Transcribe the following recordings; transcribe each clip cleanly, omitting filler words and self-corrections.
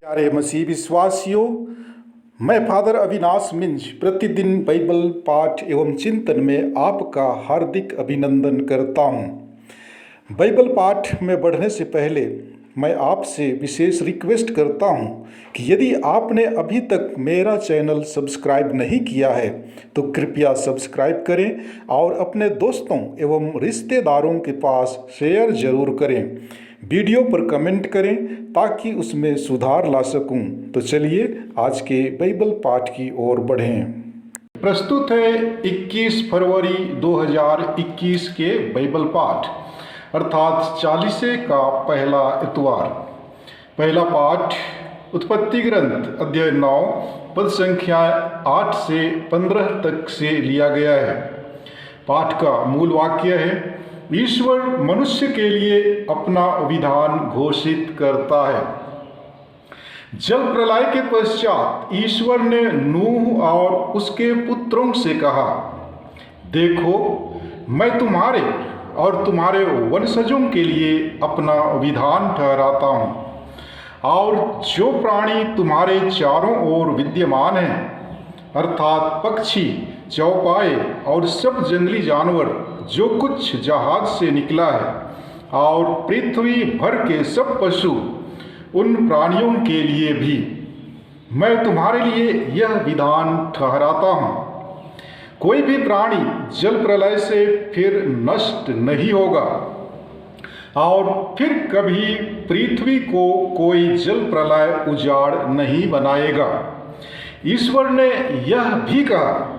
प्यारे मसीह विश्वासियों, मैं फादर अविनाश मिंज प्रतिदिन बाइबल पाठ एवं चिंतन में आपका हार्दिक अभिनंदन करता हूं। बाइबल पाठ में बढ़ने से पहले मैं आपसे विशेष रिक्वेस्ट करता हूं कि यदि आपने अभी तक मेरा चैनल सब्सक्राइब नहीं किया है तो कृपया सब्सक्राइब करें और अपने दोस्तों एवं रिश्तेदारों के पास शेयर जरूर करें। वीडियो पर कमेंट करें ताकि उसमें सुधार ला सकूं। तो चलिए आज के बाइबल पाठ की ओर बढ़ें। प्रस्तुत है 21 फरवरी 2021 के बाइबल पाठ अर्थात 40 का पहला इतवार। पहला पाठ उत्पत्ति ग्रंथ अध्याय 9 पद संख्या 8 से 15 तक से लिया गया है। पाठ का मूल वाक्य है, ईश्वर मनुष्य के लिए अपना विधान घोषित करता है। जल प्रलय के पश्चात ईश्वर ने नूह और उसके पुत्रों से कहा, देखो मैं तुम्हारे और तुम्हारे वंशजों के लिए अपना विधान ठहराता हूँ, और जो प्राणी तुम्हारे चारों ओर विद्यमान हैं अर्थात पक्षी, चौपाए और सब जंगली जानवर जो कुछ जहाज से निकला है, और पृथ्वी भर के सब पशु, उन प्राणियों के लिए भी मैं तुम्हारे लिए यह विधान ठहराता हूँ। कोई भी प्राणी जल प्रलय से फिर नष्ट नहीं होगा, और फिर कभी पृथ्वी को कोई जल प्रलय उजाड़ नहीं बनाएगा। ईश्वर ने यह भी कहा,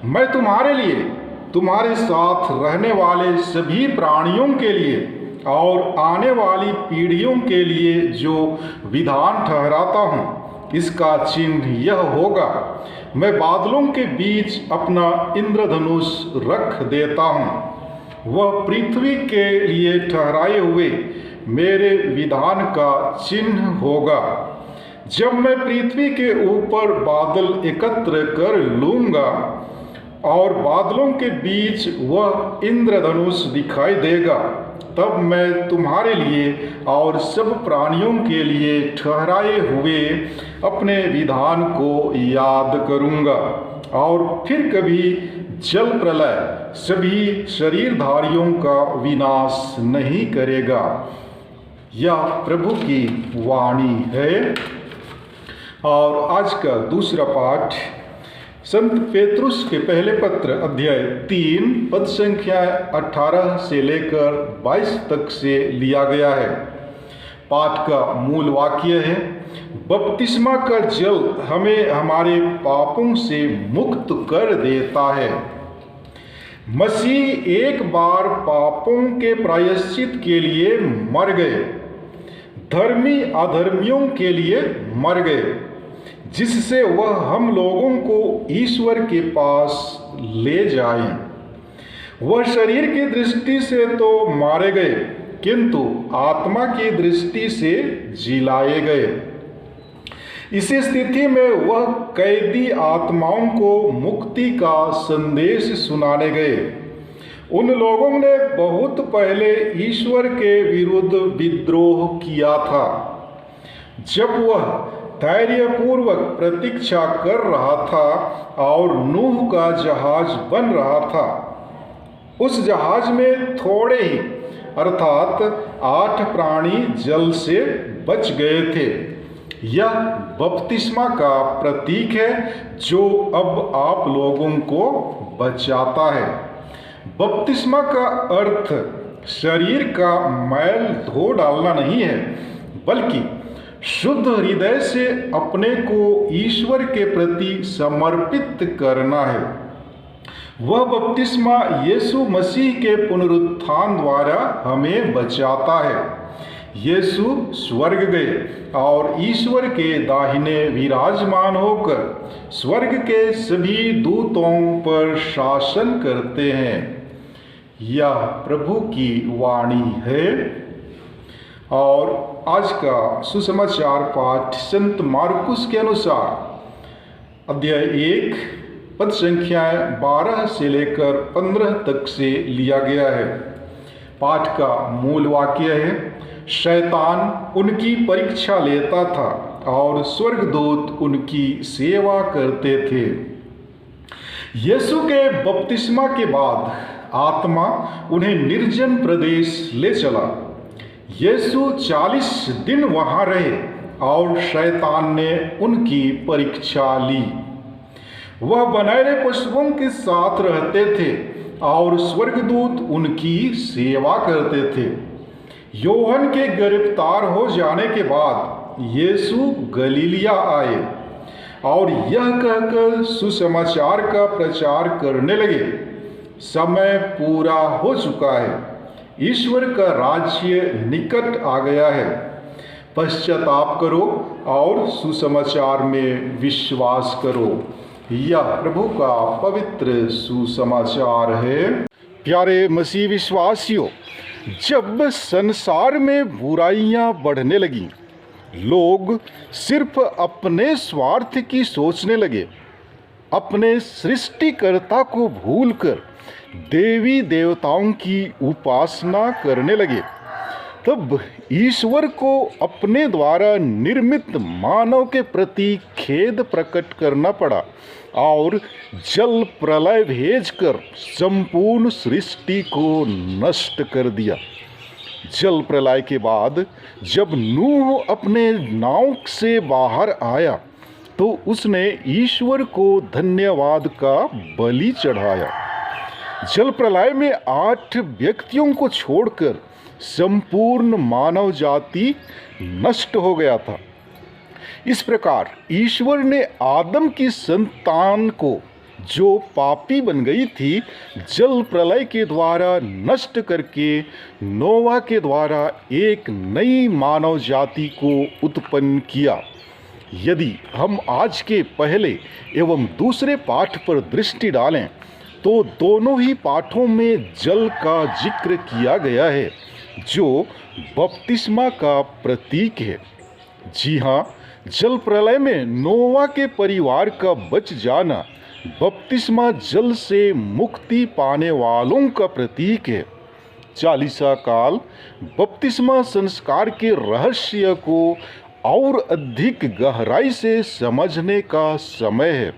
मैं तुम्हारे लिए, तुम्हारे साथ रहने वाले सभी प्राणियों के लिए और आने वाली पीढ़ियों के लिए जो विधान ठहराता हूँ, इसका चिन्ह यह होगा, मैं बादलों के बीच अपना इंद्रधनुष रख देता हूँ। वह पृथ्वी के लिए ठहराए हुए मेरे विधान का चिन्ह होगा। जब मैं पृथ्वी के ऊपर बादल एकत्र कर लूँगा और बादलों के बीच वह इंद्रधनुष दिखाई देगा, तब मैं तुम्हारे लिए और सब प्राणियों के लिए ठहराए हुए अपने विधान को याद करूँगा, और फिर कभी जल प्रलय सभी शरीरधारियों का विनाश नहीं करेगा। यह प्रभु की वाणी है। और आज का दूसरा पाठ संत पेतरुस के पहले पत्र अध्याय 3 पद संख्या 18 से लेकर 22 तक से लिया गया है। पाठ का मूल वाक्य है, बपतिस्मा का जल हमें हमारे पापों से मुक्त कर देता है। मसीह एक बार पापों के प्रायश्चित के लिए मर गए, धर्मी अधर्मियों के लिए मर गए, जिससे वह हम लोगों को ईश्वर के पास ले जाएं। वह शरीर की दृष्टि से तो मारे गए, किंतु आत्मा की दृष्टि से जिलाए गए। इसी स्थिति में वह कैदी आत्माओं को मुक्ति का संदेश सुनाने गए। उन लोगों ने बहुत पहले ईश्वर के विरुद्ध विद्रोह किया था। जब वह धैर्यपूर्वक प्रतीक्षा कर रहा था और नूह का जहाज बन रहा था, उस जहाज में थोड़े ही अर्थात 8 प्राणी जल से बच गए थे। यह बपतिस्मा का प्रतीक है जो अब आप लोगों को बचाता है। बपतिस्मा का अर्थ शरीर का मैल धो डालना नहीं है, बल्कि शुद्ध हृदय से अपने को ईश्वर के प्रति समर्पित करना है। वह बपतिस्मा यीशु मसीह के पुनरुत्थान द्वारा हमें बचाता है। यीशु स्वर्ग गए और ईश्वर के दाहिने विराजमान होकर स्वर्ग के सभी दूतों पर शासन करते हैं। यह प्रभु की वाणी है। और आज का सुसमाचार पाठ संत मार्कुस के अनुसार अध्याय 1 पद संख्या 12 से लेकर 15 तक से लिया गया है। पाठ का मूल वाक्य है, शैतान उनकी परीक्षा लेता था और स्वर्गदूत उनकी सेवा करते थे। यीशु के बपतिस्मा के बाद आत्मा उन्हें निर्जन प्रदेश ले चला। यीशु 40 दिन वहाँ रहे और शैतान ने उनकी परीक्षा ली। वह बनैले पशुओं के साथ रहते थे और स्वर्गदूत उनकी सेवा करते थे। यूहन्ना के गिरफ्तार हो जाने के बाद यीशु गलीलिया आए और यह कहकर सुसमाचार का प्रचार करने लगे, समय पूरा हो चुका है, ईश्वर का राज्य निकट आ गया है, पश्चाताप करो और सुसमाचार में विश्वास करो। यह प्रभु का पवित्र सुसमाचार है। प्यारे मसीह विश्वासियों, जब संसार में बुराइयां बढ़ने लगीं, लोग सिर्फ अपने स्वार्थ की सोचने लगे, अपने सृष्टिकर्ता को भूलकर देवी देवताओं की उपासना करने लगे। तब ईश्वर को अपने द्वारा निर्मित मानव के प्रति खेद प्रकट करना पड़ा और जल प्रलय भेजकर संपूर्ण सृष्टि को नष्ट कर दिया। जल प्रलय के बाद जब नूह अपने नाव से बाहर आया तो उसने ईश्वर को धन्यवाद का बलि चढ़ाया। जल प्रलय में 8 व्यक्तियों को छोड़कर संपूर्ण मानव जाति नष्ट हो गया था। इस प्रकार ईश्वर ने आदम की संतान को, जो पापी बन गई थी, जल प्रलय के द्वारा नष्ट करके नोवा के द्वारा एक नई मानव जाति को उत्पन्न किया। यदि हम आज के पहले एवं दूसरे पाठ पर दृष्टि डालें तो दोनों ही पाठों में जल का जिक्र किया गया है, जो बपतिस्मा का प्रतीक है। जी हाँ, जल प्रलय में नोवा के परिवार का बच जाना बपतिस्मा जल से मुक्ति पाने वालों का प्रतीक है। चालीसा काल बपतिस्मा संस्कार के रहस्य को और अधिक गहराई से समझने का समय है।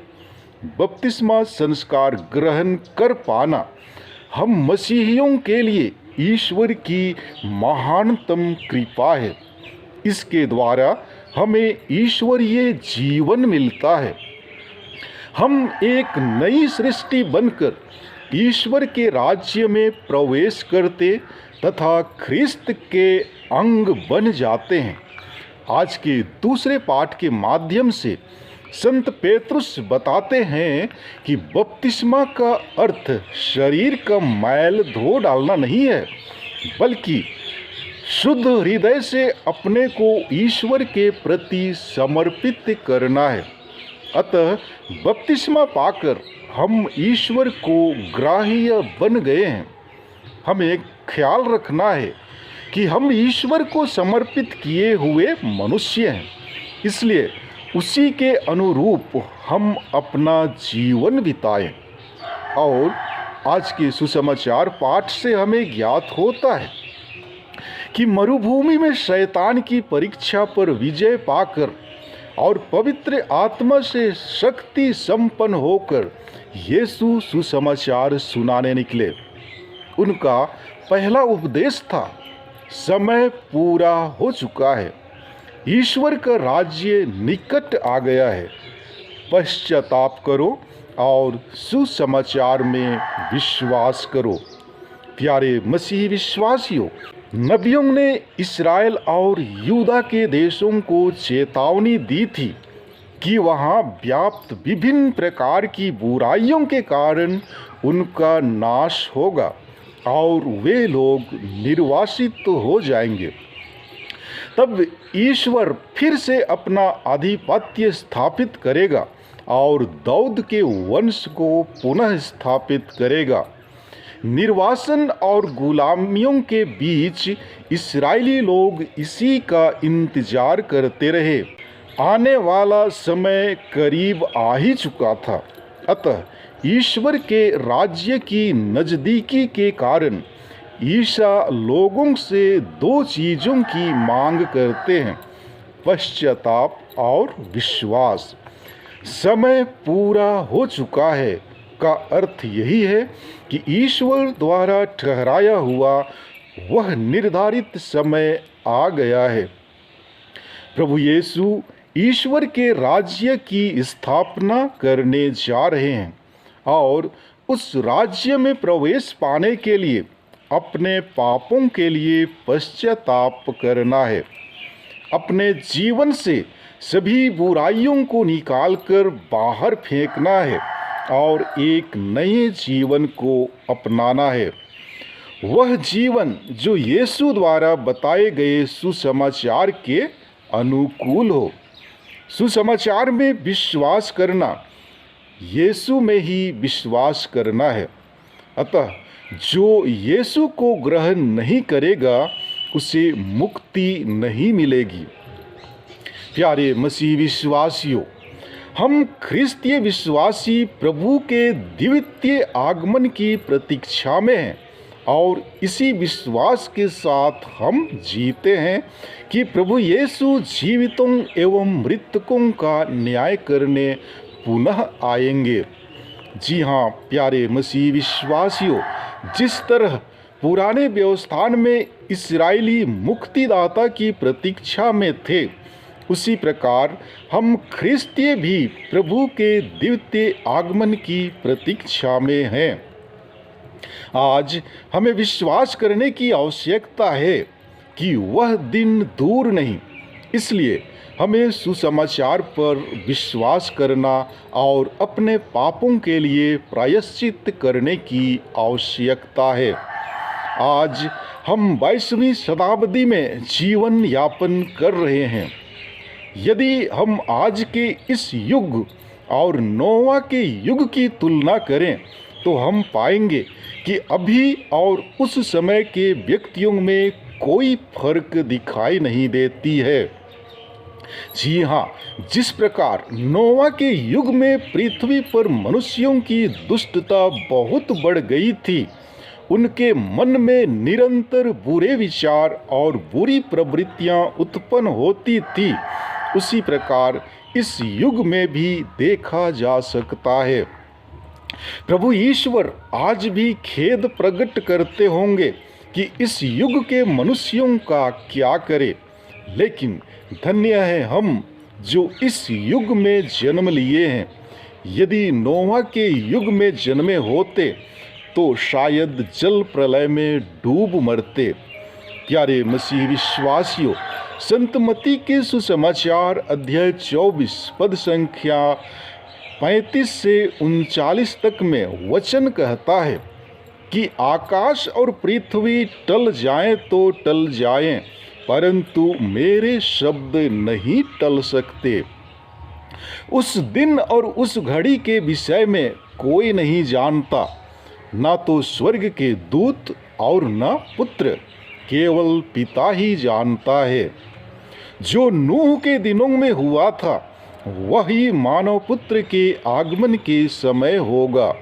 बपतिस्मा संस्कार ग्रहण कर पाना हम मसीहियों के लिए ईश्वर की महानतम कृपा है। इसके द्वारा हमें ईश्वरीय जीवन मिलता है। हम एक नई सृष्टि बनकर ईश्वर के राज्य में प्रवेश करते तथा ख्रिस्त के अंग बन जाते हैं। आज के दूसरे पाठ के माध्यम से संत पेतरुस बताते हैं कि बपतिस्मा का अर्थ शरीर का मैल धो डालना नहीं है, बल्कि शुद्ध हृदय से अपने को ईश्वर के प्रति समर्पित करना है। अतः बपतिस्मा पाकर हम ईश्वर को ग्राह्य बन गए हैं। हमें ख्याल रखना है कि हम ईश्वर को समर्पित किए हुए मनुष्य हैं, इसलिए उसी के अनुरूप हम अपना जीवन बिताएं। और आज के सुसमाचार पाठ से हमें ज्ञात होता है कि मरुभूमि में शैतान की परीक्षा पर विजय पाकर और पवित्र आत्मा से शक्ति संपन्न होकर यीशु सुसमाचार सुनाने निकले। उनका पहला उपदेश था, समय पूरा हो चुका है, ईश्वर का राज्य निकट आ गया है, पश्चाताप करो और सुसमाचार में विश्वास करो। प्यारे मसीही विश्वासियों, नबियों ने इस्राएल और यूदा के देशों को चेतावनी दी थी कि वहाँ व्याप्त विभिन्न प्रकार की बुराइयों के कारण उनका नाश होगा और वे लोग निर्वासित हो जाएंगे। तब ईश्वर फिर से अपना आधिपत्य स्थापित करेगा और दाऊद के वंश को पुनः स्थापित करेगा। निर्वासन और गुलामियों के बीच इस्राएली लोग इसी का इंतजार करते रहे। आने वाला समय करीब आ ही चुका था। अतः ईश्वर के राज्य की नज़दीकी के कारण ईसा लोगों से 2 चीज़ों की मांग करते हैं, पश्चाताप और विश्वास। समय पूरा हो चुका है का अर्थ यही है कि ईश्वर द्वारा ठहराया हुआ वह निर्धारित समय आ गया है। प्रभु यीशु ईश्वर के राज्य की स्थापना करने जा रहे हैं और उस राज्य में प्रवेश पाने के लिए अपने पापों के लिए पश्चाताप करना है, अपने जीवन से सभी बुराइयों को निकालकर बाहर फेंकना है और एक नए जीवन को अपनाना है। वह जीवन जो यीशु द्वारा बताए गए सुसमाचार के अनुकूल हो। सुसमाचार में विश्वास करना यीशु में ही विश्वास करना है। अतः जो यीशु को ग्रहण नहीं करेगा उसे मुक्ति नहीं मिलेगी। प्यारे मसीह विश्वासियों, हम ख्रिस्तीय विश्वासी प्रभु के द्वितीय आगमन की प्रतीक्षा में हैं और इसी विश्वास के साथ हम जीते हैं कि प्रभु यीशु जीवितों एवं मृतकों का न्याय करने पुनः आएंगे। जी हाँ प्यारे मसीह विश्वासियों, जिस तरह पुराने व्यवस्थान में इस्राएली मुक्तिदाता की प्रतीक्षा में थे, उसी प्रकार हम ख्रिस्तीय भी प्रभु के द्वितीय आगमन की प्रतीक्षा में हैं। आज हमें विश्वास करने की आवश्यकता है कि वह दिन दूर नहीं, इसलिए हमें सुसमाचार पर विश्वास करना और अपने पापों के लिए प्रायश्चित करने की आवश्यकता है। आज हम 22वीं शताब्दी में जीवन यापन कर रहे हैं। यदि हम आज के इस युग और नोवा के युग की तुलना करें तो हम पाएंगे कि अभी और उस समय के व्यक्तियों में कोई फर्क दिखाई नहीं देती है। जी हाँ, जिस प्रकार नोवा के युग में पृथ्वी पर मनुष्यों की दुष्टता बहुत बढ़ गई थी, उनके मन में निरंतर बुरे विचार और बुरी प्रवृत्तियां उत्पन्न होती थी, उसी प्रकार इस युग में भी देखा जा सकता है। प्रभु ईश्वर आज भी खेद प्रकट करते होंगे कि इस युग के मनुष्यों का क्या करें, लेकिन धन्य है हम जो इस युग में जन्म लिए हैं। यदि नोवा के युग में जन्मे होते तो शायद जल प्रलय में डूब मरते। प्यारे मसीह विश्वासियों, संत मत्ती के सुसमाचार अध्याय 24 पद संख्या 35 से 39 तक में वचन कहता है कि आकाश और पृथ्वी टल जाएं तो टल जाएं, परंतु मेरे शब्द नहीं टल सकते। उस दिन और उस घड़ी के विषय में कोई नहीं जानता, ना तो स्वर्ग के दूत और न पुत्र, केवल पिता ही जानता है। जो नूह के दिनों में हुआ था वही मानव पुत्र के आगमन के समय होगा।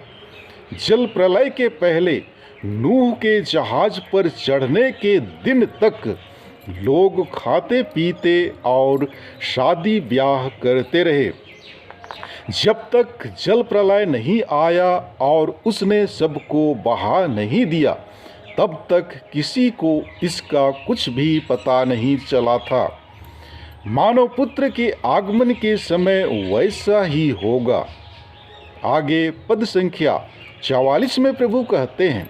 जल प्रलय के पहले नूह के जहाज पर चढ़ने के दिन तक लोग खाते पीते और शादी ब्याह करते रहे, जब तक जल प्रलय नहीं आया और उसने सबको बहा नहीं दिया, तब तक किसी को इसका कुछ भी पता नहीं चला था। मानव पुत्र के आगमन के समय वैसा ही होगा। आगे पद संख्या 44 में प्रभु कहते हैं,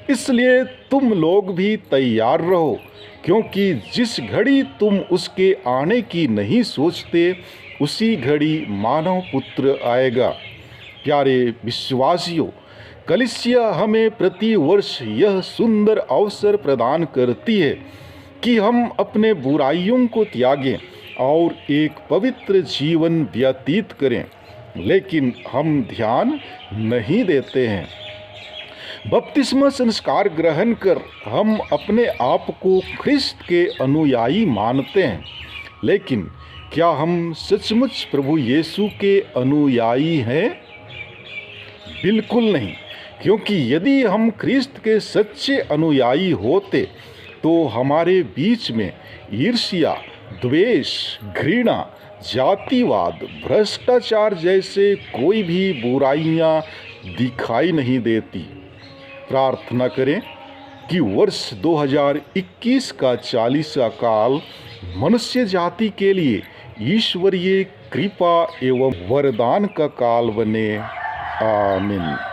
इसलिए तुम लोग भी तैयार रहो, क्योंकि जिस घड़ी तुम उसके आने की नहीं सोचते, उसी घड़ी मानव पुत्र आएगा। प्यारे विश्वासियों, कलीसिया हमें प्रति वर्ष यह सुंदर अवसर प्रदान करती है कि हम अपने बुराइयों को त्यागें और एक पवित्र जीवन व्यतीत करें, लेकिन हम ध्यान नहीं देते हैं। बपतिस्मा संस्कार ग्रहण कर हम अपने आप को ख्रिस्त के अनुयायी मानते हैं, लेकिन क्या हम सचमुच प्रभु यीशु के अनुयायी हैं? बिल्कुल नहीं, क्योंकि यदि हम ख्रिस्त के सच्चे अनुयायी होते तो हमारे बीच में ईर्ष्या, द्वेष, घृणा, जातिवाद, भ्रष्टाचार जैसे कोई भी बुराइयां दिखाई नहीं देती। प्रार्थना करें कि वर्ष 2021 का 40वां काल मनुष्य जाति के लिए ईश्वरीय कृपा एवं वरदान का काल बने। आमीन।